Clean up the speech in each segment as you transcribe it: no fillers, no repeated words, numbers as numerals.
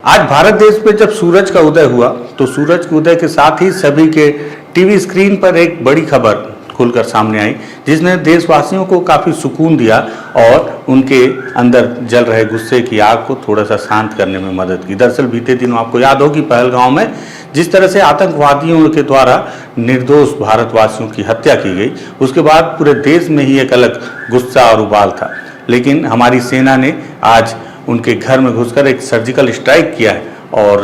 आज भारत देश में जब सूरज का उदय हुआ तो सूरज के उदय के साथ ही सभी के टीवी स्क्रीन पर एक बड़ी खबर खुलकर सामने आई, जिसने देशवासियों को काफ़ी सुकून दिया और उनके अंदर जल रहे गुस्से की आग को थोड़ा सा शांत करने में मदद की। दरअसल बीते दिनों आपको याद हो कि पहलगांव में जिस तरह से आतंकवादियों के द्वारा निर्दोष भारतवासियों की हत्या की गई, उसके बाद पूरे देश में ही एक अलग गुस्सा और उबाल था। लेकिन हमारी सेना ने आज उनके घर में घुसकर एक सर्जिकल स्ट्राइक किया है और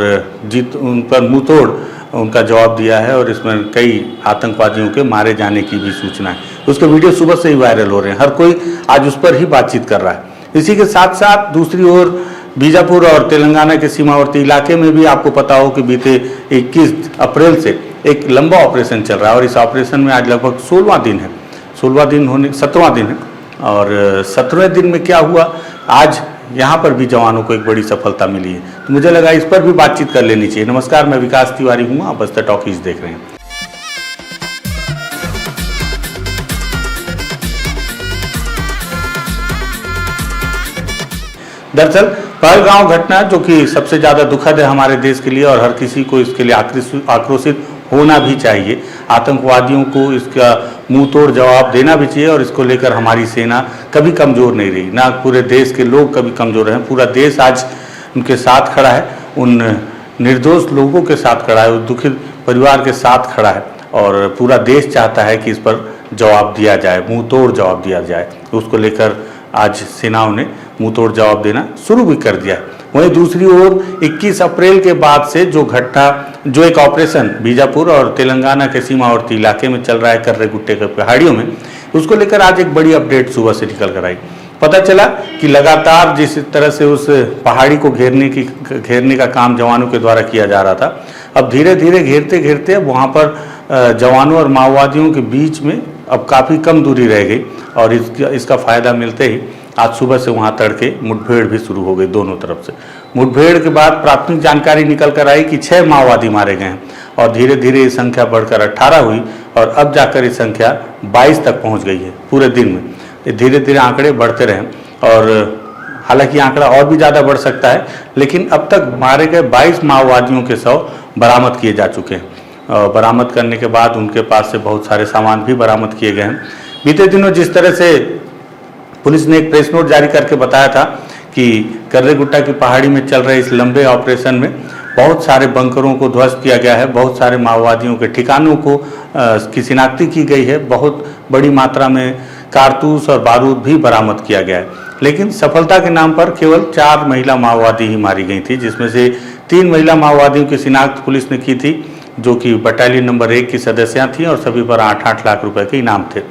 उन पर मुंहतोड़ उनका जवाब दिया है और इसमें कई आतंकवादियों के मारे जाने की भी सूचना है। उसके वीडियो सुबह से ही वायरल हो रहे हैं, हर कोई आज उस पर ही बातचीत कर रहा है। इसी के साथ साथ दूसरी ओर बीजापुर और तेलंगाना के सीमावर्ती इलाके में भी आपको पता हो कि बीते 21 अप्रैल से एक लंबा ऑपरेशन चल रहा है और इस ऑपरेशन में आज लगभग 17वां दिन है। 17वां दिन है और 17वें दिन में क्या हुआ, आज यहाँ पर भी जवानों को एक बड़ी सफलता मिली है, तो मुझे लगा इस पर भी बातचीत कर लेनी चाहिए। नमस्कार, मैं विकास तिवारी हूँ, आप बस्तर टॉकीज देख रहे हैं। दरअसल पहलगांव घटना जो कि सबसे ज़्यादा दुखद है हमारे देश के लिए और हर किसी को इसके लिए आक्रोशित होना भी चाहिए। आतंकवादियों को इसका मुंह तोड़ जवाब देना भी चाहिए और इसको लेकर हमारी सेना कभी कमज़ोर नहीं रही, ना पूरे देश के लोग कभी कमज़ोर रहे। पूरा देश आज उनके साथ खड़ा है, उन निर्दोष लोगों के साथ खड़ा है, उस दुखित परिवार के साथ खड़ा है और पूरा देश चाहता है कि इस पर जवाब दिया जाए, मुंह तोड़ जवाब दिया जाए। उसको लेकर आज सेनाओं ने मुंह तोड़ जवाब देना शुरू भी कर दिया है। वहीं दूसरी ओर 21 अप्रैल के बाद से जो एक ऑपरेशन बीजापुर और तेलंगाना के सीमावर्ती इलाके में चल रहा है कर्रे गुट्टे के पहाड़ियों में, उसको लेकर आज एक बड़ी अपडेट सुबह से निकल कर आई। पता चला कि लगातार जिस तरह से उस पहाड़ी को घेरने का काम जवानों के द्वारा किया जा रहा था, अब धीरे धीरे घेरते वहाँ पर जवानों और माओवादियों के बीच में अब काफ़ी कम दूरी रह गई और इसका फ़ायदा मिलते ही आज सुबह से वहाँ तड़के मुठभेड़ भी शुरू हो गई दोनों तरफ से। मुठभेड़ के बाद प्राथमिक जानकारी निकल कर आई कि 6 माओवादी मारे गए हैं और धीरे धीरे ये संख्या बढ़कर 18 हुई और अब जाकर ये संख्या 22 तक पहुँच गई है पूरे दिन में। ये धीरे धीरे आंकड़े बढ़ते रहे और हालांकि आंकड़ा और भी ज़्यादा बढ़ सकता है, लेकिन अब तक मारे गए 22 माओवादियों के शव बरामद किए जा चुके हैं। बरामद करने के बाद उनके पास से बहुत सारे सामान भी बरामद किए गए हैं। बीते दिनों जिस तरह से पुलिस ने एक प्रेस नोट जारी करके बताया था कि कर्रे गुट्टा की पहाड़ी में चल रहे इस लंबे ऑपरेशन में बहुत सारे बंकरों को ध्वस्त किया गया है, बहुत सारे माओवादियों के ठिकानों को की शिनाख्ती की गई है, बहुत बड़ी मात्रा में कारतूस और बारूद भी बरामद किया गया है। लेकिन सफलता के नाम पर केवल 4 महिला माओवादी ही मारी गई थी, जिसमें से 3 महिला माओवादियों की शिनाख्त पुलिस ने की थी, जो कि बटालियन नंबर 1 की सदस्या थीं और सभी पर 8-8 लाख रुपए के इनाम थे।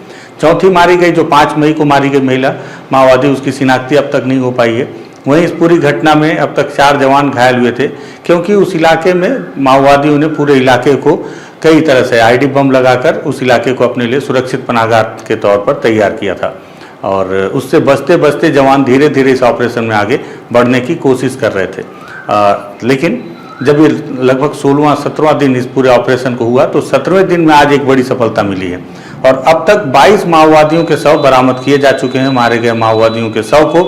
चौथी मारी गई जो 5 मई को मारी गई महिला माओवादी, उसकी शिनाख्ती अब तक नहीं हो पाई है। वहीं इस पूरी घटना में अब तक 4 जवान घायल हुए थे, क्योंकि उस इलाके में माओवादियों ने पूरे इलाके को कई तरह से आईडी बम लगाकर उस इलाके को अपने लिए सुरक्षित पनाहगाह के तौर पर तैयार किया था और उससे बचते बचते जवान धीरे धीरे इस ऑपरेशन में आगे बढ़ने की कोशिश कर रहे थे। लेकिन जब ये लगभग 16वां-17वां दिन इस पूरे ऑपरेशन को हुआ तो 17वें दिन में आज एक बड़ी सफलता मिली है और अब तक 22 माओवादियों के शव बरामद किए जा चुके हैं। मारे गए माओवादियों के शव को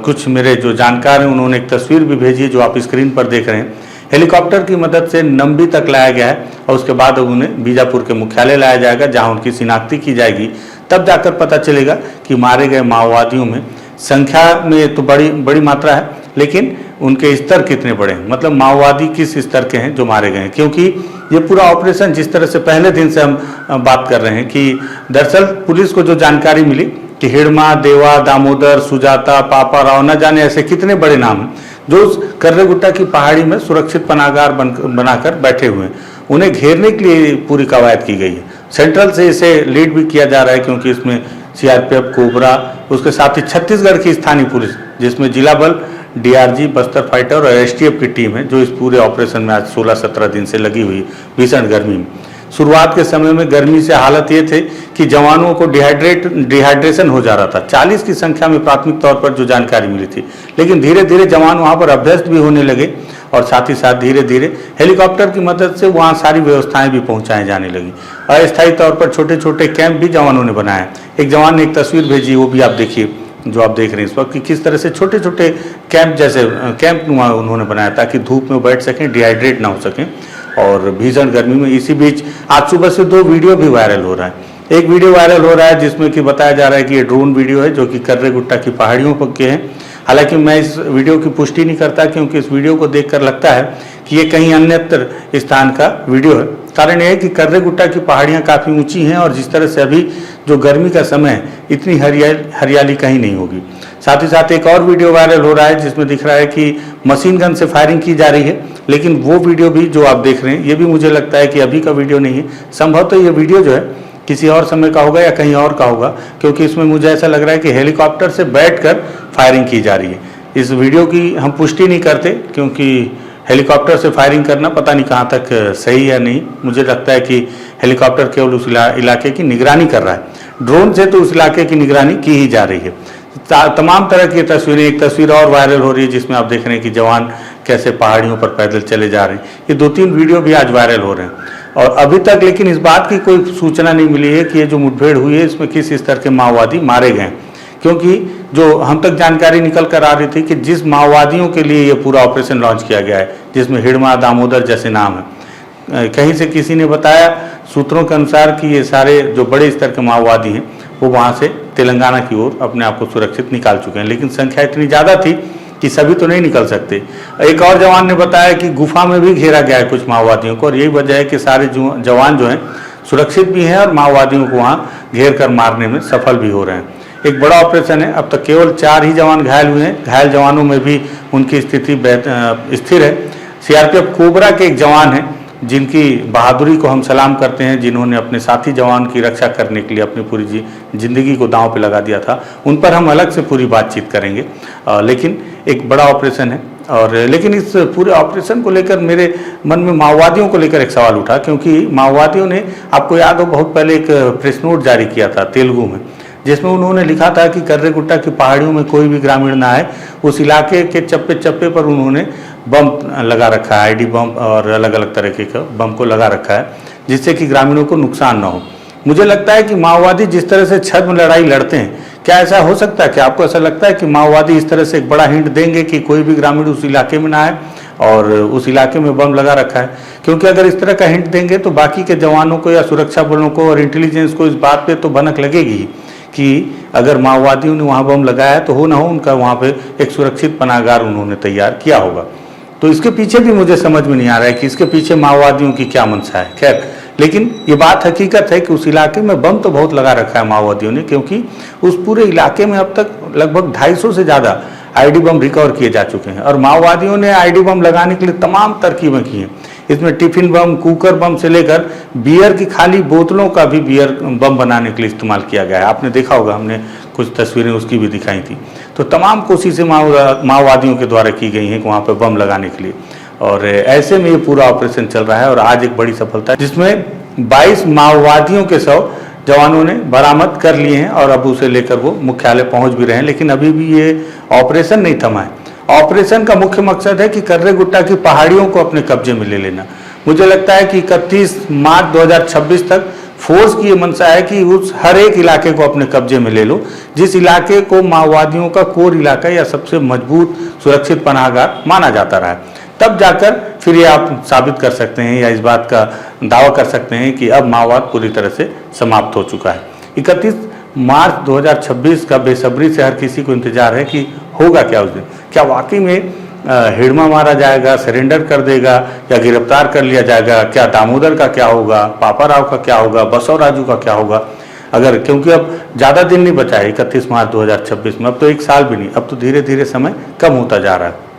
कुछ मेरे जो जानकार हैं उन्होंने एक तस्वीर भी भेजी है जो आप स्क्रीन पर देख रहे हैं। हेलीकॉप्टर की मदद से नंबी तक लाया गया है और उसके बाद अब उन्हें बीजापुर के मुख्यालय लाया जाएगा, जहाँ उनकी शिनाख्ती की जाएगी। तब जाकर पता चलेगा कि मारे गए माओवादियों में संख्या में तो बड़ी मात्रा है, लेकिन उनके स्तर कितने बड़े हैं, मतलब माओवादी किस स्तर के हैं जो मारे गए हैं। क्योंकि ये पूरा ऑपरेशन जिस तरह से पहले दिन से हम बात कर रहे हैं कि दरअसल पुलिस को जो जानकारी मिली कि हिड़मा, देवा, दामोदर, सुजाता, पापा राव, न जाने ऐसे कितने बड़े नाम हैं जो उस कर्रे गुट्टा की पहाड़ी में सुरक्षित पनाहगाह बनाकर बैठे हुए हैं, उन्हें घेरने के लिए पूरी कवायद की गई है। सेंट्रल से इसे लीड भी किया जा रहा है, क्योंकि इसमें सीआरपीएफ, कोबरा, उसके साथ ही छत्तीसगढ़ की स्थानीय पुलिस जिसमें जिला बल, डीआरजी, बस्तर फाइटर और एसटीएफ की टीम है, जो इस पूरे ऑपरेशन में आज 16-17 दिन से लगी हुई भीषण गर्मी में। शुरुआत के समय में गर्मी से हालत ये थे कि जवानों को डिहाइड्रेशन हो जा रहा था। 40 की संख्या में प्राथमिक तौर पर जो जानकारी मिली थी, लेकिन धीरे धीरे जवान वहाँ पर अभ्यस्त भी होने लगे और साथ ही साथ धीरे धीरे हेलीकॉप्टर की मदद से वहाँ सारी व्यवस्थाएं भी पहुँचाई जाने लगी। अस्थायी तौर पर छोटे छोटे कैंप भी जवानों ने बनाए। एक जवान ने एक तस्वीर भेजी, वो भी आप देखिए। जो आप देख रहे हैं इस वक्त, कि किस तरह से छोटे छोटे कैंप जैसे कैंप उन्होंने बनाया ताकि धूप में बैठ सकें, डिहाइड्रेट ना हो सकें और भीषण गर्मी में। इसी बीच आज सुबह से 2 वीडियो भी वायरल हो रहा है। एक वीडियो वायरल हो रहा है जिसमें कि बताया जा रहा है कि ये ड्रोन वीडियो है जो कि कर्रेगुट्टा की पहाड़ियों पर के हैं। हालांकि मैं इस वीडियो की पुष्टि नहीं करता, क्योंकि इस वीडियो को देखकर लगता है कि ये कहीं अन्यत्र स्थान का वीडियो है। कारण यह है कि कर्रेगुट्टा की पहाड़ियाँ काफ़ी ऊंची हैं और जिस तरह से अभी जो गर्मी का समय है, इतनी हरियाली कहीं नहीं होगी। साथ ही साथ एक और वीडियो वायरल हो रहा है जिसमें दिख रहा है कि मशीन गन से फायरिंग की जा रही है, लेकिन वो वीडियो भी जो आप देख रहे हैं ये भी मुझे लगता है कि अभी का वीडियो नहीं है। संभवतः ये वीडियो जो है किसी और समय का होगा या कहीं और का होगा, क्योंकि इसमें मुझे ऐसा लग रहा है कि हेलीकॉप्टर से बैठकर फायरिंग की जा रही है। इस वीडियो की हम पुष्टि नहीं करते, क्योंकि हेलीकॉप्टर से फायरिंग करना पता नहीं कहाँ तक सही है नहीं। मुझे लगता है कि हेलीकॉप्टर केवल उस इलाके की निगरानी कर रहा है, ड्रोन से तो उस इलाके की निगरानी की ही जा रही है। तमाम तरह की तस्वीरें, एक तस्वीर और वायरल हो रही है जिसमें आप देख रहे हैं कि जवान कैसे पहाड़ियों पर पैदल चले जा रहे हैं। ये 2-3 वीडियो भी आज वायरल हो रहे हैं और अभी तक लेकिन इस बात की कोई सूचना नहीं मिली है कि ये जो मुठभेड़ हुई है इसमें किस स्तर के माओवादी मारे गए, क्योंकि जो हम तक जानकारी निकल कर आ रही थी कि जिस माओवादियों के लिए ये पूरा ऑपरेशन लॉन्च किया गया है, जिसमें हिड़मा, दामोदर जैसे नाम है, कहीं से किसी ने बताया सूत्रों के अनुसार कि ये सारे जो बड़े स्तर के माओवादी हैं वो वहाँ से तेलंगाना की ओर अपने आप को सुरक्षित निकाल चुके हैं, लेकिन संख्या इतनी ज़्यादा थी कि सभी तो नहीं निकल सकते। एक और जवान ने बताया कि गुफा में भी घेरा गया है कुछ माओवादियों को और यही वजह है कि सारे जवान जो हैं सुरक्षित भी हैं और माओवादियों को वहाँ घेर कर मारने में सफल भी हो रहे हैं। एक बड़ा ऑपरेशन है। अब तक केवल 4 ही जवान घायल हुए हैं। घायल जवानों में भी उनकी स्थिति स्थिर है। सीआरपीएफ कोबरा के एक जवान हैं जिनकी बहादुरी को हम सलाम करते हैं, जिन्होंने अपने साथी जवान की रक्षा करने के लिए अपनी पूरी जिंदगी को दांव पे लगा दिया था। उन पर हम अलग से पूरी बातचीत करेंगे, लेकिन एक बड़ा ऑपरेशन है। और लेकिन इस पूरे ऑपरेशन को लेकर मेरे मन में माओवादियों को लेकर एक सवाल उठा, क्योंकि माओवादियों ने, आपको याद हो, बहुत पहले एक प्रेस नोट जारी किया था तेलुगु में, जिसमें उन्होंने लिखा था कि कर्रेगुट्टा की पहाड़ियों में कोई भी ग्रामीण ना आए। उस इलाके के चप्पे चप्पे पर उन्होंने बम लगा रखा है, आईडी बम और अलग अलग तरीके का बम को लगा रखा है, जिससे कि ग्रामीणों को नुकसान ना हो। मुझे लगता है कि माओवादी जिस तरह से छद्म लड़ाई लड़ते हैं, क्या ऐसा हो सकता है कि आपको ऐसा लगता है कि माओवादी इस तरह से एक बड़ा हिंट देंगे कि कोई भी ग्रामीण उस इलाके में ना आए और उस इलाके में बम लगा रखा है? क्योंकि अगर इस तरह का हिंट देंगे तो बाकी के जवानों को या सुरक्षा बलों को और इंटेलिजेंस को इस बात पे तो भनक लगेगी कि अगर माओवादियों ने वहाँ बम लगाया तो हो ना हो उनका वहाँ पे एक सुरक्षित पनाहगार उन्होंने तैयार किया होगा। तो इसके पीछे भी मुझे समझ में नहीं आ रहा है कि इसके पीछे माओवादियों की क्या मंशा है। खैर, लेकिन ये बात हकीकत है कि उस इलाके में बम तो बहुत लगा रखा है माओवादियों ने, क्योंकि उस पूरे इलाके में अब तक लगभग 250 से ज़्यादा आईडी बम रिकवर किए जा चुके हैं और माओवादियों ने आईडी बम लगाने के लिए तमाम तरकीबें की हैं। इसमें टिफिन बम, कुकर बम से लेकर बियर की खाली बोतलों का भी बियर बम बनाने के लिए इस्तेमाल किया गया है। आपने देखा होगा, हमने कुछ तस्वीरें उसकी भी दिखाई थी। तो तमाम कोशिशें माओवादियों के द्वारा की गई हैं वहाँ पर बम लगाने के लिए, और ऐसे में ये पूरा ऑपरेशन चल रहा है। और आज एक बड़ी सफलता जिसमें 22 माओवादियों के शव जवानों ने बरामद कर लिए हैं और अब उसे लेकर वो मुख्यालय पहुंच भी रहे हैं। लेकिन अभी भी ये ऑपरेशन नहीं थमा है। ऑपरेशन का मुख्य मकसद है कि कर्रेगुट्टा की पहाड़ियों को अपने कब्जे में ले लेना। मुझे लगता है कि 31 मार्च 2026 तक फोर्स की ये मंशा है कि उस हर एक इलाके को अपने कब्जे में ले लो जिस इलाके को माओवादियों का कोर इलाका या सबसे मजबूत सुरक्षित पनाहगार माना जाता रहा है। तब जाकर फिर ये आप साबित कर सकते हैं या इस बात का दावा कर सकते हैं कि अब माओवाद पूरी तरह से समाप्त हो चुका है। 31 मार्च 2026 का बेसब्री से हर किसी को इंतजार है कि होगा क्या उस दिन। क्या वाकई में हिड़मा मारा जाएगा, सरेंडर कर देगा या गिरफ्तार कर लिया जाएगा? क्या दामोदर का क्या होगा, पापाराव का क्या होगा, बसवराजू का क्या होगा? अगर, क्योंकि अब ज़्यादा दिन नहीं बचा है 31 मार्च 2026 में, अब तो 1 साल भी नहीं, अब तो धीरे धीरे समय कम होता जा रहा है।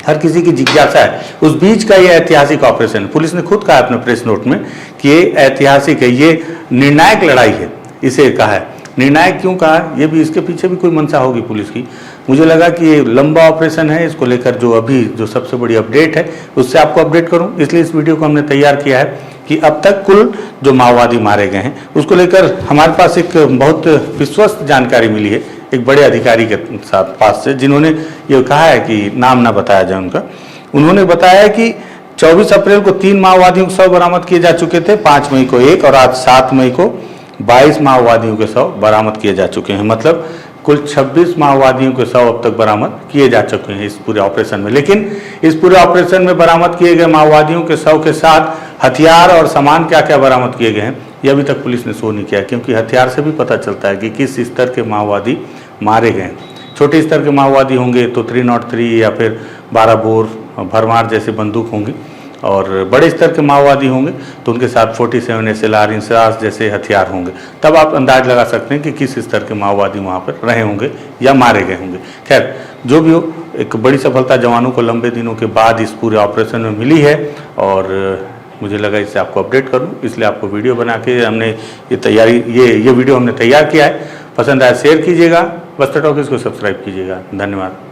हर किसी की जिज्ञासा है उस बीच का ये ऐतिहासिक ऑपरेशन। पुलिस ने खुद कहा अपने प्रेस नोट में कि ये ऐतिहासिक है, ये निर्णायक लड़ाई है, इसे कहा है। निर्णायक क्यों कहा? ये भी, इसके पीछे भी कोई मंशा होगी पुलिस की। मुझे लगा कि ये लंबा ऑपरेशन है, इसको लेकर जो अभी जो सबसे बड़ी अपडेट है उससे आपको अपडेट करूं, इसलिए इस वीडियो को हमने तैयार किया है कि अब तक कुल जो माओवादी मारे गए हैं उसको लेकर हमारे पास एक बहुत विश्वस्त जानकारी मिली है एक बड़े अधिकारी के साथ पास से, जिन्होंने ये कहा है कि नाम ना बताया जाए उनका। उन्होंने बताया कि 24 अप्रैल को 3 माओवादियों के शव बरामद किए जा चुके थे, 5 मई को 1 और आज 7 मई को 22 माओवादियों के शव बरामद किए जा चुके हैं। मतलब कुल 26 माओवादियों के शव अब तक बरामद किए जा चुके हैं इस पूरे ऑपरेशन में। लेकिन इस पूरे ऑपरेशन में बरामद किए गए माओवादियों के शव के साथ हथियार और सामान क्या क्या बरामद किए गए हैं, ये अभी तक पुलिस ने शो नहीं किया, क्योंकि हथियार से भी पता चलता है कि किस स्तर के माओवादी मारे गए हैं। छोटे स्तर के माओवादी होंगे तो 303 या फिर 12 बोर भरमार जैसे बंदूक होंगी, और बड़े स्तर के माओवादी होंगे तो उनके साथ 47 SLR इंसराज जैसे हथियार होंगे। तब आप अंदाज लगा सकते हैं कि किस स्तर के माओवादी वहाँ पर रहे होंगे या मारे गए होंगे। खैर जो भी हो, एक बड़ी सफलता जवानों को लंबे दिनों के बाद इस पूरे ऑपरेशन में मिली है, और मुझे लगा इससे आपको अपडेट करूं, इसलिए आपको वीडियो बना के हमने ये वीडियो हमने तैयार किया है। पसंद आया शेयर कीजिएगा, बस्तर टॉकीज को सब्सक्राइब कीजिएगा। धन्यवाद।